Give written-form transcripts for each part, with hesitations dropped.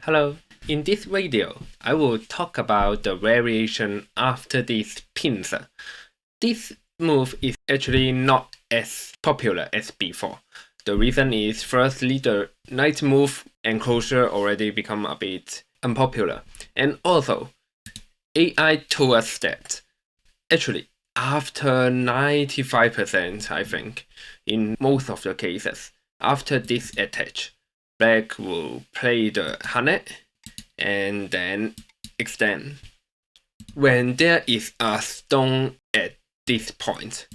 Hello, in this video, I will talk about the variation after this pincer. This move is actually not as popular as before. The reason is firstly the knight move enclosure already become a bit unpopular, and also AI told us that actually after 95% I think, in most of the cases, after this attach, Black will play the Hanet and then extend. When there is a stone at this point,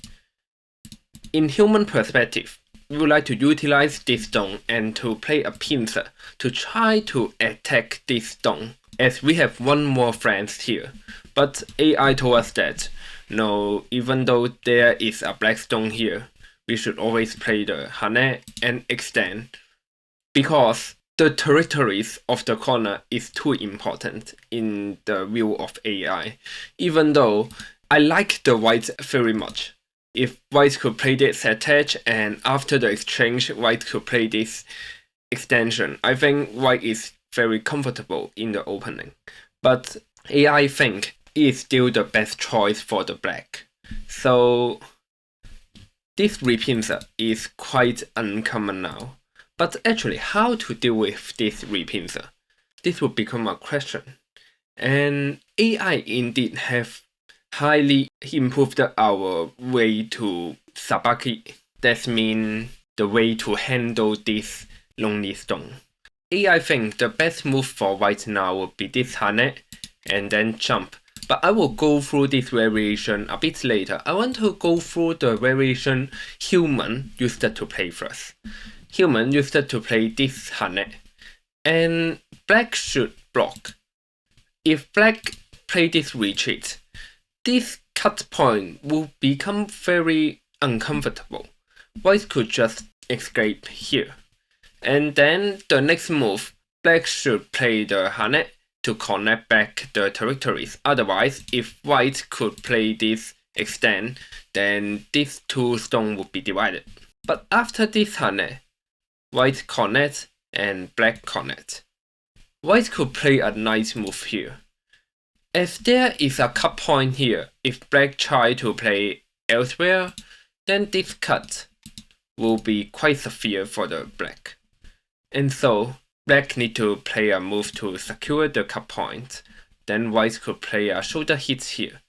in human perspective, we would like to utilize this stone and to play a pincer to try to attack this stone, as we have one more friend here. But AI told us that no, even though there is a black stone here, we should always play the Hanet and extend, because the territories of the corner is too important in the view of AI. Even though I like the white very much. If white could play this attach and after the exchange white could play this extension, I think white is very comfortable in the opening. But AI think is still the best choice for the black. So this repincer is quite uncommon now. But actually, how to deal with this repincer? This will become a question. And AI indeed have highly improved our way to sabaki. That means the way to handle this lonely stone. AI think the best move for white now would be this Hanet and then jump. But I will go through this variation a bit later. I want to go through the variation human used to play first. Human used to play this Hanet, and black should block. If black play this retreat, this cut point will become very uncomfortable. White could just escape here. And then the next move, black should play the Hanet to connect back the territories. Otherwise, if white could play this extend, then these two stones would be divided. But after this Hanet, white connect and black connect. White could play a nice move here. As there is a cut point here, if black try to play elsewhere, then this cut will be quite severe for the black. And so, black need to play a move to secure the cut point. Then white could play a shoulder hit here.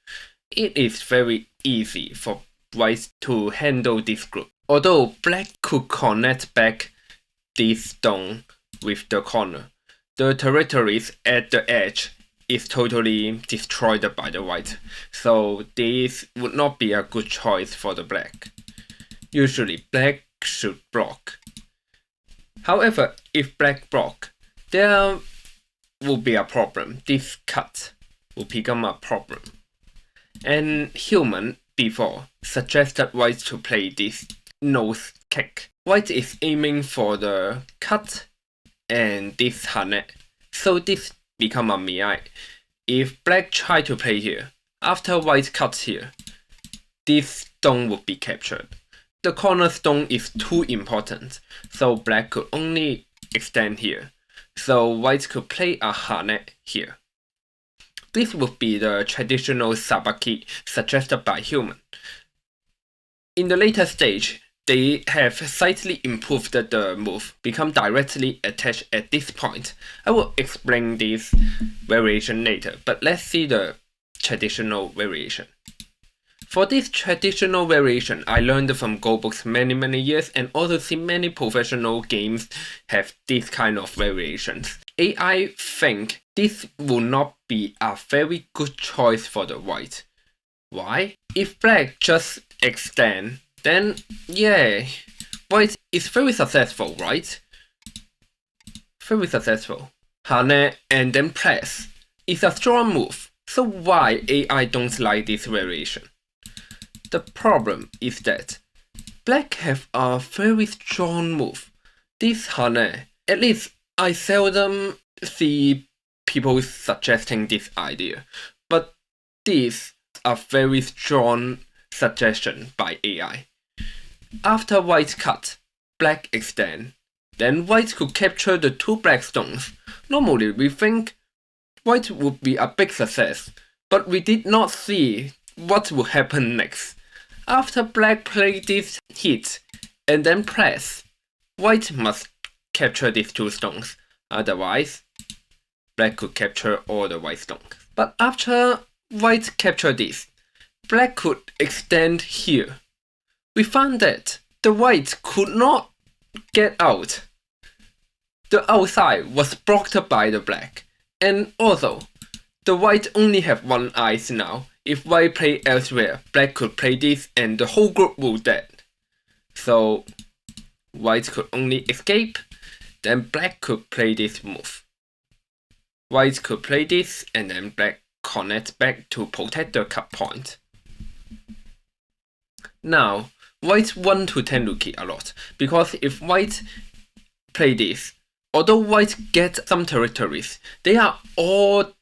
It is very easy for white to handle this group. Although black could connect back this stone with the corner, the territories at the edge is totally destroyed by the white, so this would not be a good choice for the black. Usually black should block. However, if black block, there will be a problem. This cut will become a problem. And human before suggested white to play this nose kick. White is aiming for the cut and this Hanet, so this become a miai. If black try to play here, after white cuts here, this stone would be captured. The cornerstone is too important, so black could only extend here. So white could play a Hanet here. This would be the traditional sabaki suggested by human. In the later stage, they have slightly improved the move, become directly attached at this point. I will explain this variation later, but let's see the traditional variation. For this traditional variation, I learned from Go books many years and also see many professional games have this kind of variations. AI think this will not be a very good choice for the white. Why? If black just extend, then yeah, white is very successful, right? Very successful. Hanet and then press is a strong move, so why AI don't like this variation? The problem is that black have a very strong move. This Hanet, at least I seldom see people suggesting this idea, but this is a very strong suggestion by AI. After white cut, black extend, then white could capture the two black stones. Normally, we think white would be a big success, but we did not see what would happen next. After black played this hit and then press, white must capture these 2 stones, otherwise black could capture all the white stones. But after white captured this, black could extend here. We found that the white could not get out. The outside was blocked by the black, and also the white only have 1 eye now. If white play elsewhere, black could play this and the whole group will dead. So white could only escape, then black could play this move. White could play this and then black connect back to protect the cut point. Now, white want to tenryuki a lot, because if white play this, although white get some territories, they are all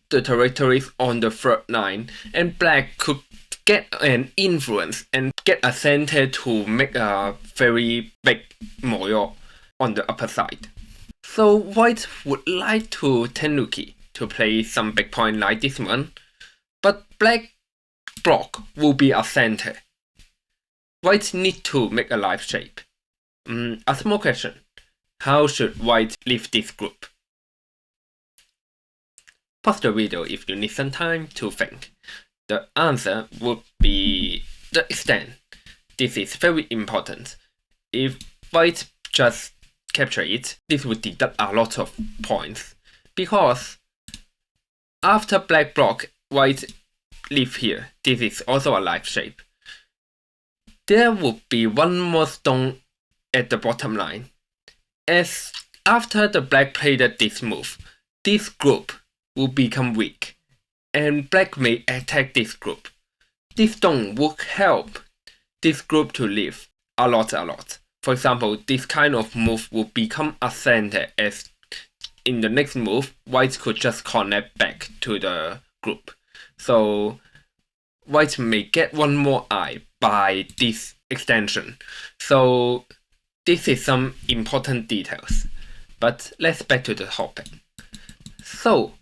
the territories on the 3rd line, and black could get an influence and get a center to make a very big moyo on the upper side. So white would like to tenryuki to play some big point like this one, but black block will be a center. White need to make a life shape. A small question. How should white leave this group? Pause the video if you need some time to think. The answer would be the extent. This is very important. If white just capture it, this would deduct a lot of points. Because after black block, white leave here. This is also a life shape. There would be 1 more stone at the bottom line. As after the black played this move, this group will become weak, and black may attack this group. This stone will help this group to live a lot. For example, this kind of move will become a center, as in the next move, white could just connect back to the group. So white may get 1 more eye by this extension. So this is some important details. But let's back to the topic. So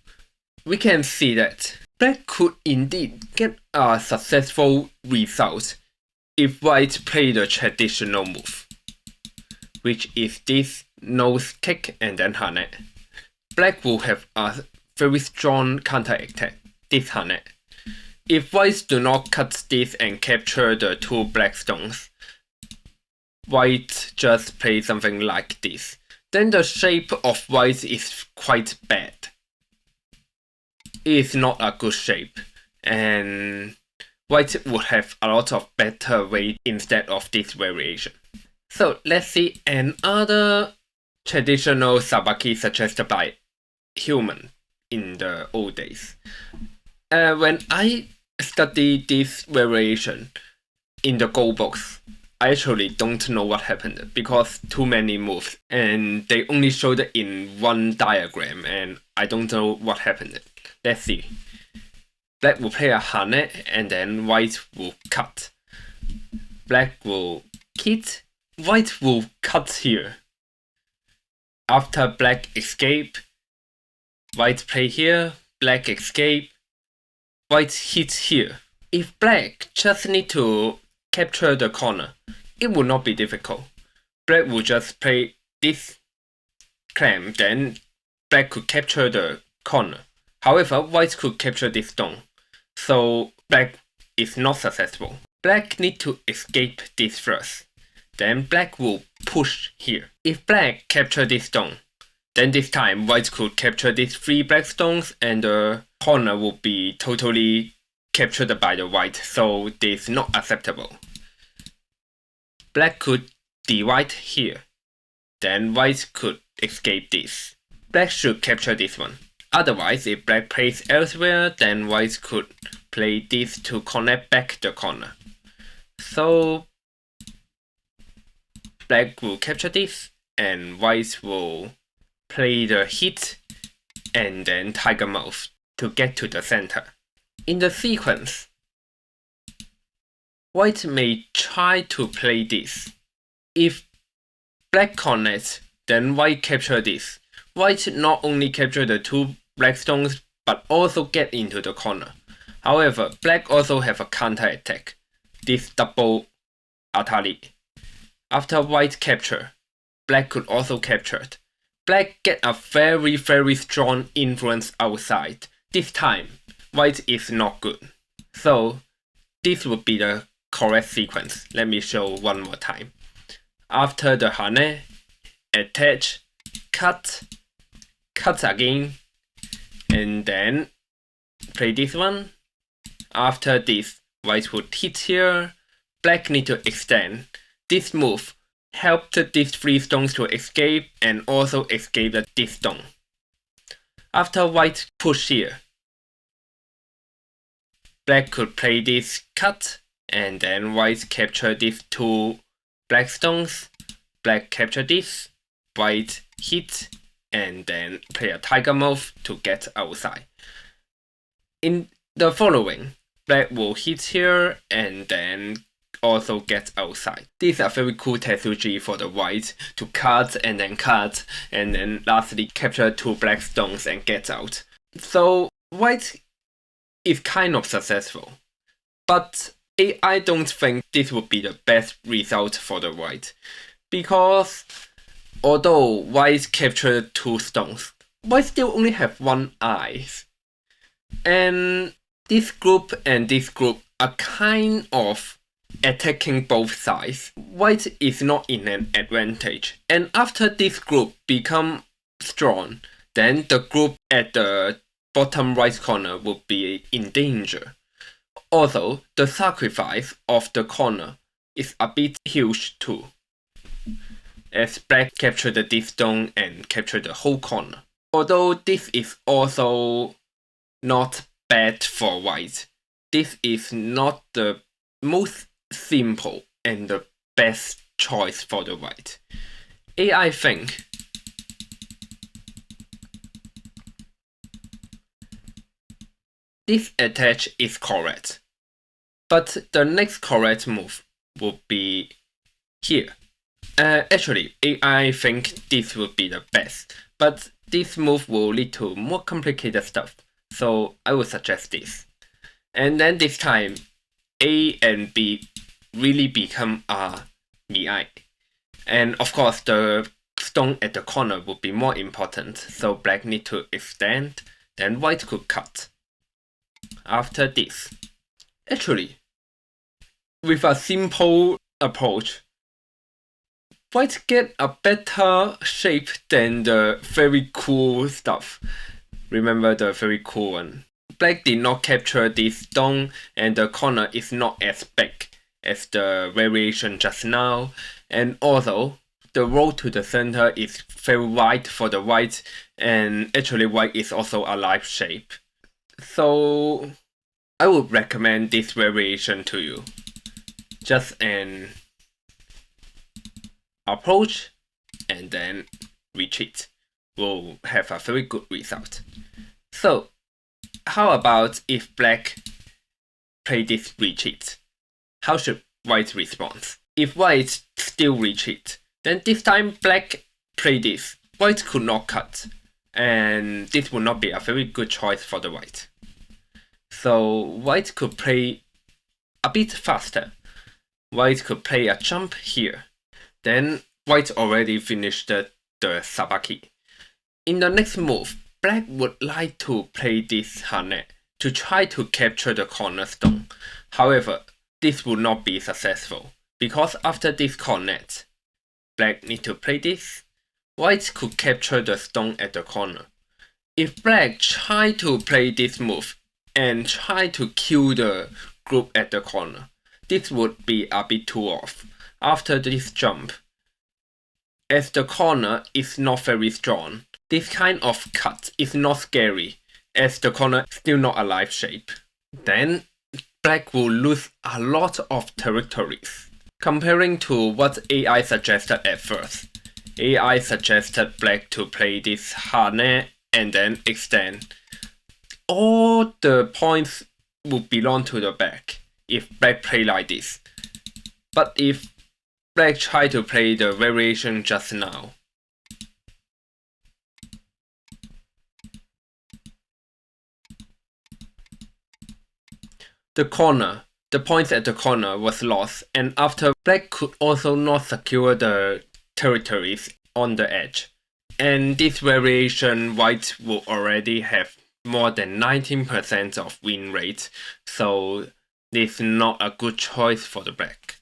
we can see that black could indeed get a successful result if white played the traditional move, which is this nose kick and then hane. Black will have a very strong counter-attack, this hane. If whites do not cut this and capture the 2 black stones, white just play something like this, then the shape of white is quite bad. It is not a good shape, and white would have a lot of better way instead of this variation. So let's see another traditional sabaki suggested by human in the old days. When I study this variation in the gold box, I actually don't know what happened because too many moves and they only showed it in 1 diagram and I don't know what happened. Let's see. Black will play a hane and then white will cut. Black will hit, white will cut here. After black escape, white play here, black escape, white hit here. If black just need to capture the corner, it will not be difficult. Black will just play this clamp, then black could capture the corner. However, white could capture this stone, so black is not successful. Black need to escape this first, then black will push here. If black capture this stone, then this time white could capture these 3 black stones and the corner will be totally captured by the white, so this is not acceptable. Black could divide here, then white could escape this. Black should capture this one. Otherwise, if black plays elsewhere, then white could play this to connect back the corner. So black will capture this, and white will play the hit and then tiger mouth to get to the center. In the sequence, white may try to play this. If black connects, then white capture this. white not only capture the 2 black stones but also get into the corner. However, black also have a counter attack, this double atari. After white capture, black could also capture it. Black get a very strong influence outside. This time, white is not good. So, this would be the correct sequence. Let me show one more time. After the hane, attach, cut again, and then play this one. After this, white would hit here, black need to extend. This move helped these 3 stones to escape and also escape this stone. After white push here, black could play this cut, and then white capture these 2 black stones, black capture this, white hit, and then play a tiger move to get outside. In the following, black will hit here and then also get outside. This is a very cool strategy for the white to cut, and then lastly capture 2 black stones and get out. So white is kind of successful, but I don't think this would be the best result for the white, because although white captured 2 stones, white still only have 1 eye. And this group and this group are kind of attacking both sides. White is not in an advantage. And after this group become strong, then the group at the bottom right corner would be in danger. Also, the sacrifice of the corner is a bit huge too, as black captured this stone and captured the whole corner. Although this is also not bad for white, this is not the most simple and the best choice for the white. I think this attach is correct, but the next correct move would be here. Actually, I think this would be the best, but this move will lead to more complicated stuff, so I would suggest this. And then this time, A and B really become a weiqi. And of course, the stone at the corner would be more important, so black need to extend, then white could cut. After this, actually, with a simple approach, white get a better shape than the very cool stuff. Remember the very cool one. Black did not capture this stone, and the corner is not as big as the variation just now. And also, the road to the center is very wide for the white, and actually white is also a live shape. So I would recommend this variation to you. Just an approach and then retreat will have a very good result. So how about if black play this retreat? How should white respond? If white still retreat, then this time black play this. White could not cut, and this would not be a very good choice for the white. So white could play a bit faster. White could play a jump here. Then white already finished the sabaki. In the next move, black would like to play this hane to try to capture the cornerstone. However, this would not be successful, because after this cornet, black need to play this. White could capture the stone at the corner. If black try to play this move and try to kill the group at the corner, this would be a bit too off. After this jump, as the corner is not very strong, this kind of cut is not scary, as the corner is still not a live shape. Then black will lose a lot of territories. Comparing to what AI suggested at first, AI suggested black to play this hane and then extend. All the points would belong to the black if black play like this. But if black try to play the variation just now, the corner, the points at the corner was lost, and after black could also not secure the territories on the edge. And this variation, white will already have more than 19% of win rate, so this is not a good choice for the black.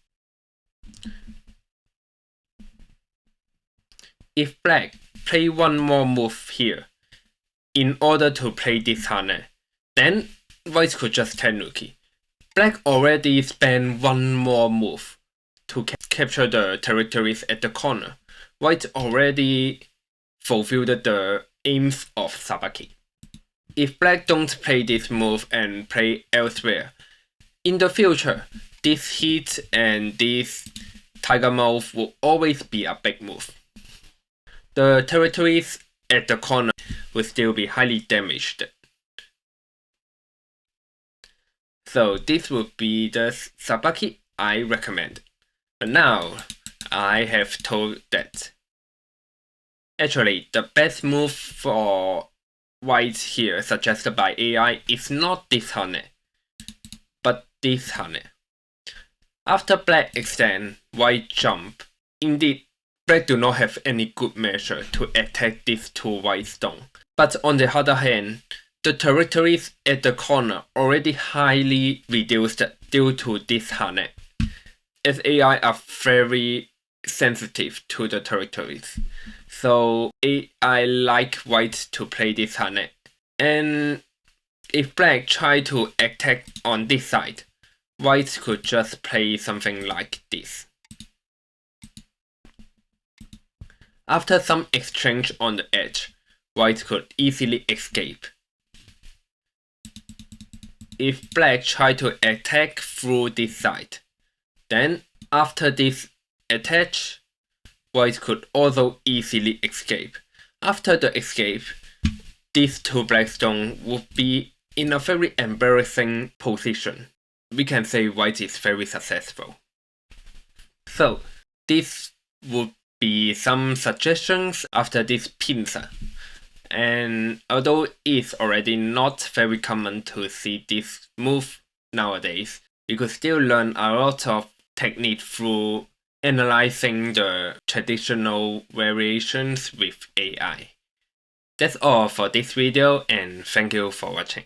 If black play one more move here, in order to play this harness, then white could just tenuki. Black already spent one more move to capture the territories at the corner. White already fulfilled the aims of sabaki. If black don't play this move and play elsewhere, in the future, this hit and this tiger move will always be a big move. The territories at the corner will still be highly damaged. So this would be the sabaki I recommend. But now, I have told that actually the best move for white here suggested by AI is not this harness, but this harness. After black extend, white jump. Indeed, black do not have any good measure to attack these two white stones. But on the other hand, the territories at the corner already highly reduced due to this harness, as AI are very sensitive to the territories. So AI like white to play this harness. And if black try to attack on this side, white could just play something like this. After some exchange on the edge, white could easily escape. If black try to attack through this side, then after this attach, white could also easily escape. After the escape, these two black stones would be in a very embarrassing position. We can say white is very successful. So, this would be some suggestions after this pincer. And although it's already not very common to see this move nowadays, you could still learn a lot of technique through analyzing the traditional variations with AI. That's all for this video, and thank you for watching.